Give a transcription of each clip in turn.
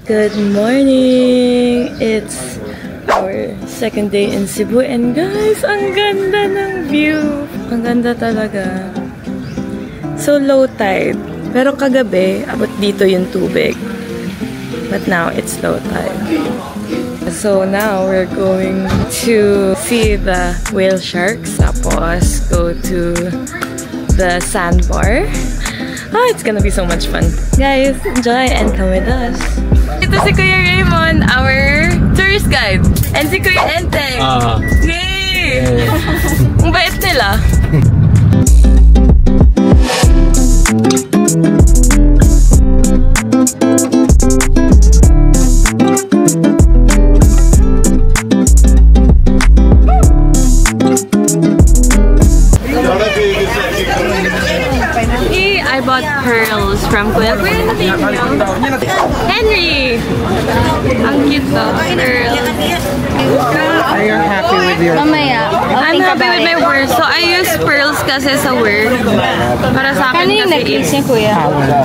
Good morning! It's our second day in Cebu and guys, ang ganda ng view! Ang ganda talaga. So low tide. Pero kagabi, abot dito yung tubig. But now, it's low tide. So now, we're going to see the whale sharks. Tapos, go to the sandbar. Oh, it's gonna be so much fun. Guys, enjoy and come with us. Ito si Kuya Raymond, our tourist guide. And si Kuya Enteng. Yay! Ang bait nila. I bought pearls from Kuya. Henry! Ang cute though. Pearls. Are you happy with your... Mamaya. I'm happy with my work. So I use pearls kasi sa work. Para sa akin kasi it's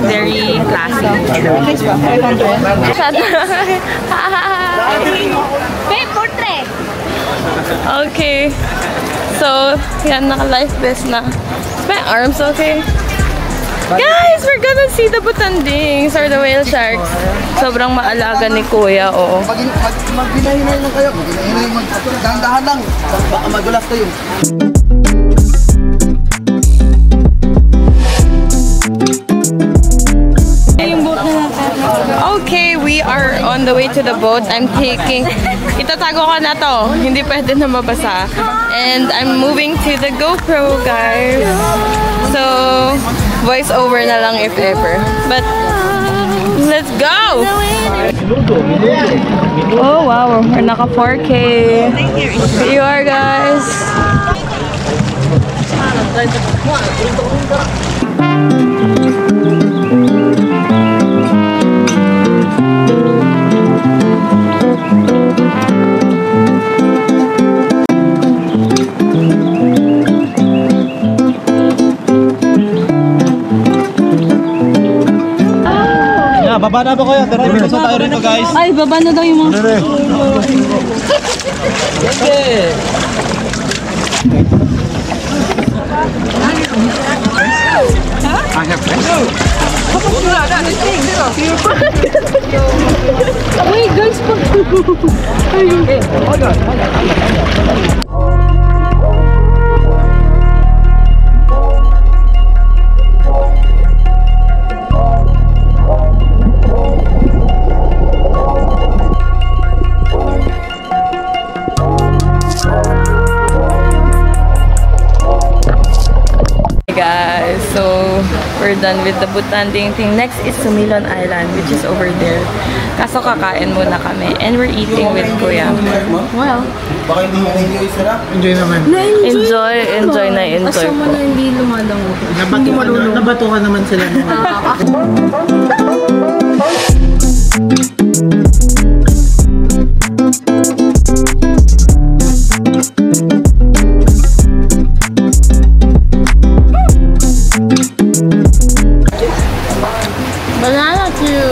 very classy. Thanks ba? 500? Babe, portrait! Okay. So, yan, naka-life vest na. Is my arms okay? Guys, we're gonna see the butandings or the whale sharks. Sobrang maalaga ni Kuya, oo. Mag-hinahinay lang kayo. Mag-hinahinay lang. Dahan-dahan lang. Baka magulas kayo. Okay, we are on the way to the boat. I'm taking... Itatago ko na to. Hindi pwede na mabasa. And I'm moving to the GoPro, guys. So, voice over na lang if ever. But, let's go! Oh, wow. We're naka 4K. Here you are, guys. Baba na ba kayo? 30 minutes na tayo rito, guys. Ay, baba na daw yung mga... Okay. I have friends. Wait, guys, pa. Hold on. Guys, so we're done with the butanding thing. Next is Sumilon Island, which is over there. Kaso kakain muna kami and we're eating with Kuya. Well, Enjoy naman. enjoy na enjoy Asama po. na hindi lumalango. Nabatukan naman sila. Banana too.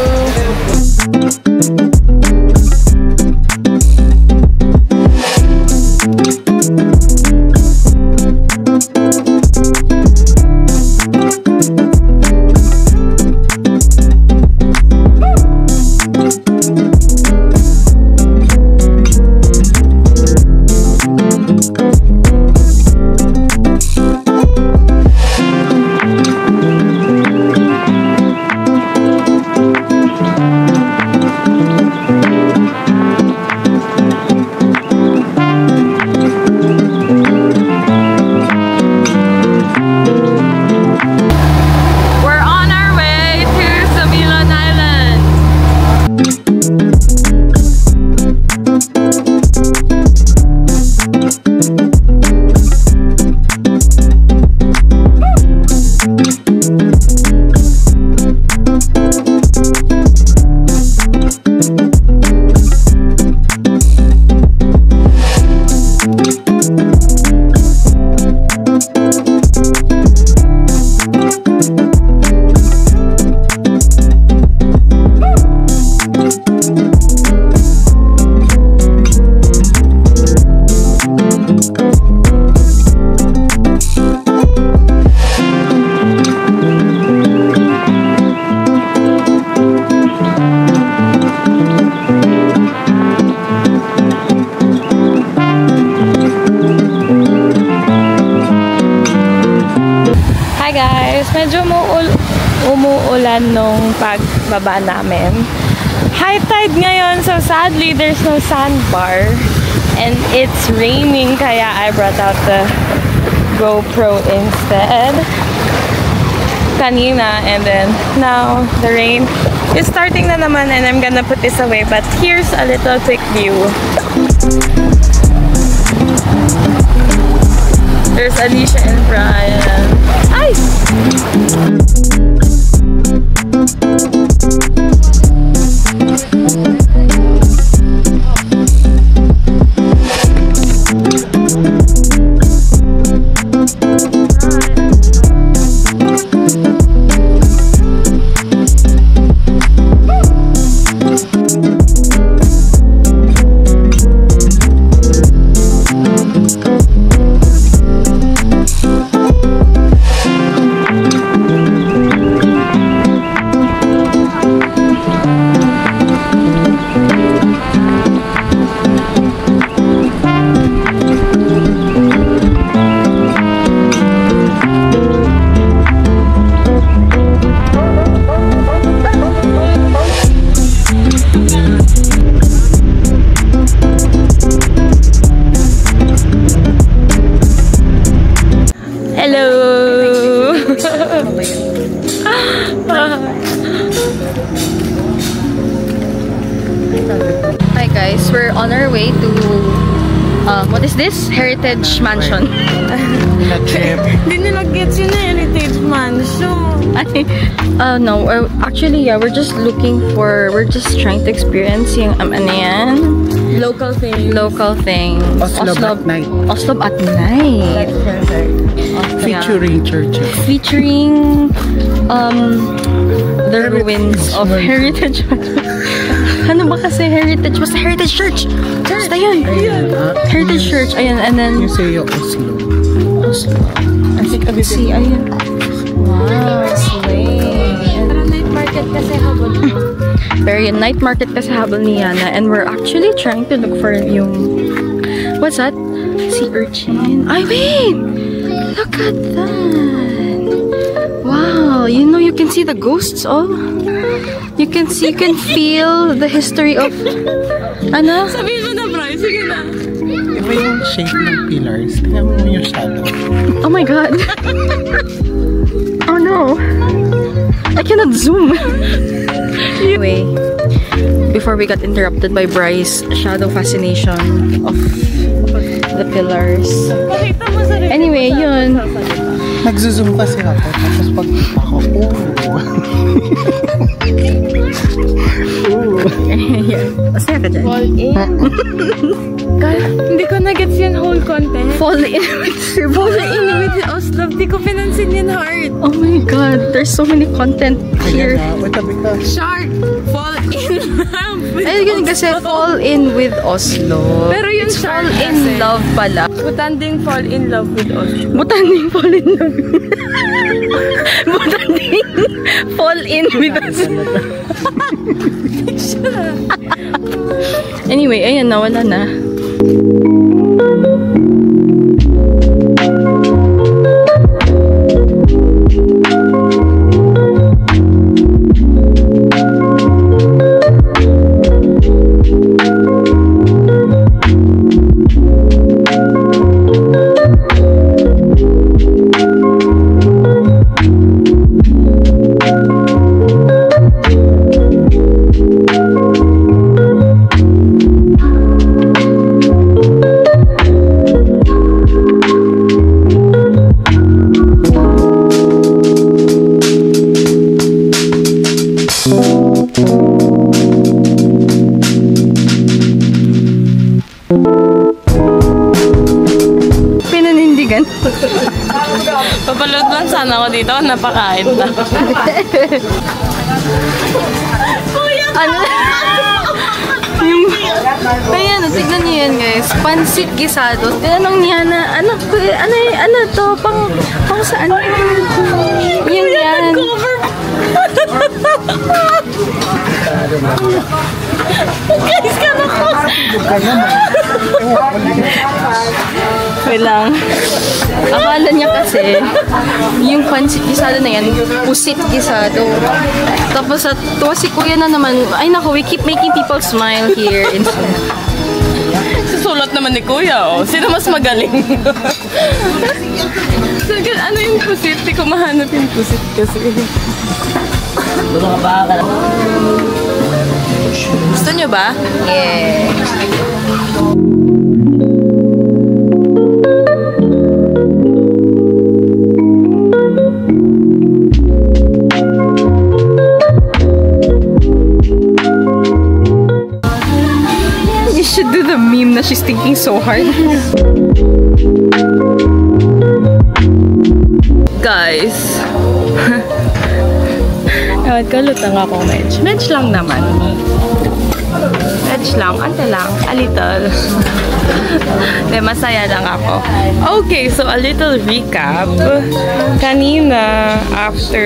pagbaba namin. High tide ngayon, so sadly there's no sandbar. And it's raining, kaya I brought out the GoPro instead. Kanina, and then now the rain is starting na naman, and I'm gonna put this away. But here's a little quick view. There's Alicia and Brian. Ay! Hi guys, we're on our way to what is this? Heritage Mansion. Hindi nila gets yun na Heritage Mansion. No, actually yeah, we're just trying to experience yung ano yan? Local thing. Oslo at night. Oslo at night. Featuring churches. Featuring the ruins of Heritage Mansion. Ano ba kasi Heritage? Basta Heritage Church! Basta yun! Heritage Church. Ayan, and then... You say Oslo. See, ayan. Wow, slay. Pero night market kasi habol. Pero yun, night market kasi habol ni Yana. And we're actually trying to look for yung... What's that? Sea urchin. Ay, wait! Look at that! Wow, you know, you can see the ghosts all. You can feel the history of... Ano? Sabihin mo na, Bri. Sige na. Iba yung shape ng pillars. Tingnan mo yung shadow. Oh my god. Oh no. I cannot zoom. Anyway, before we got interrupted by Bry's shadow fascination of the pillars. Anyway, yun. Nagzo-zoom kasi ako. Tapos pag ako, Masaya ka dyan. Fall in. Hindi ko na-gets yung whole content. Fall in with Cebu. Fall in with the Oslo. Hindi ko pinansin yung heart. Oh my god, there's so many content here. wait a bit. Shark. Fall in love with Ay, ganun kasi fall in with Oslo. Pero yung it's fall shark in kasi. love pala. Butanding fall in love with Oslo. Butanding fall in love. Butanding fall in with Oslo. Anyway, ayan, nawala na. Pinanindigan. Papalood lang sana ako dito. Napakain na. Ano? Yung... Ayan, tignan niyo yan guys. Pansit gisado. Tinanong niya na, ano to? Pang saan? Yan yan. Guys, ka na ko. Wait lang. Akala niya kasi, yung pancit gisado na yan, pusit gisado. Tapos at tuwa si Kuya na naman, ay naku, we keep making people smile here. Susulat naman ni Kuya, oh. Sino mas magaling? So, ano yung pusit? Di ko mahanap yung pusit kasi. Gusto nyo ba? Yeah. You should do the meme na she's thinking so hard. Guys. Ewan ko, lutang ako medj. Medj lang naman. Medj lang. Ante lang. A little. De, masaya lang ako. Okay, so a little recap. Kanina, after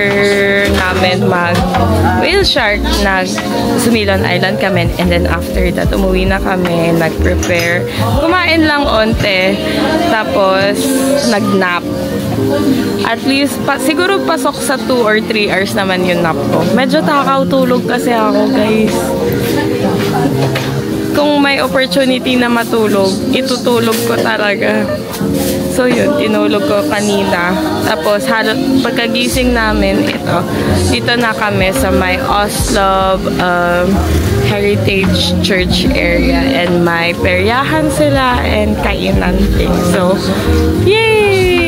namin mag-whale shark, Sumilon Island kami. And then after that, umuwi na kami. Nag-prepare. Kumain lang onte. Tapos, nag-nap. At least, siguro pasok sa 2 or 3 hours naman yung nap ko. Medyo takaw tulog kasi ako, guys. Kung may opportunity na matulog, itutulog ko talaga. So yun, tinulog ko kanina. Tapos pagkagising namin, dito na kami sa may Oslo Heritage Church area. And may peryahan sila and kainan thing. So, yay!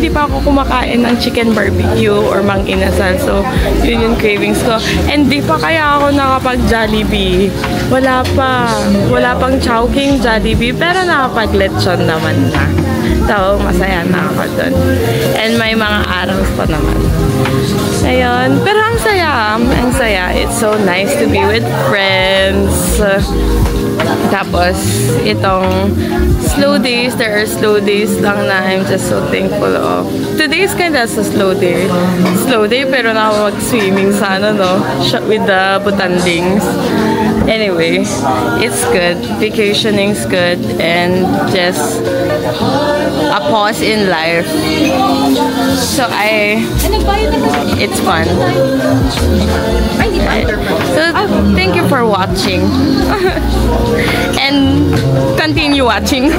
Hindi pa ako kumakain ng chicken barbecue or mang inasal. So, yun yung cravings ko. And di pa kaya ako nakapag-Jollibee. Wala pa. Wala pang Chowking Jollibee. Pero nakapag-lechon naman na. So, masaya na ako dun. And may mga araws pa naman. Ayun. Pero ang saya. Ang saya. It's so nice to be with friends. Tapos, itong slow days, there are slow days lang na I'm just so thankful of. Today is kind of a slow day. Slow day, pero nakapag-swimming sana, no? With the butandings. Anyway, it's good. Vacationing's good. And just a pause in life. So, it's fun. So, thank you for watching. And continue watching.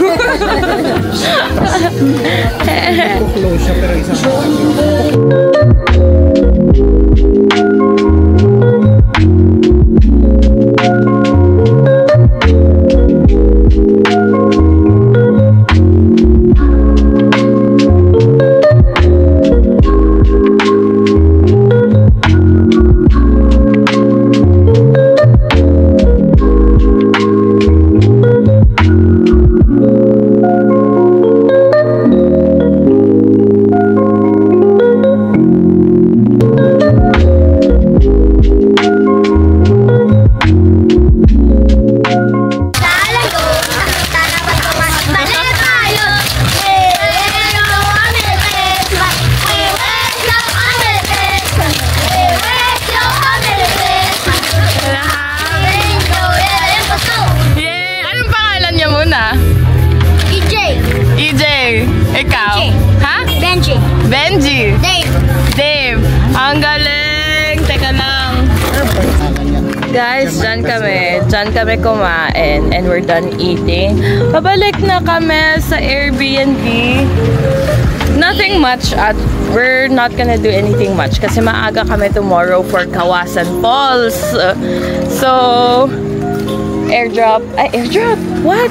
Benji. Dave. Ang galing. Teka lang. Guys, dyan kami kumain and we're done eating. Pabalik na kami sa Airbnb. Nothing much we're not gonna do anything much kasi maaga kami tomorrow for Kawasan Falls. So, airdrop. What?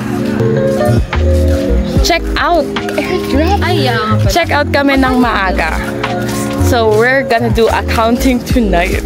Check out. Airdrop. Check out kami ng maaga. So, we're gonna do accounting tonight.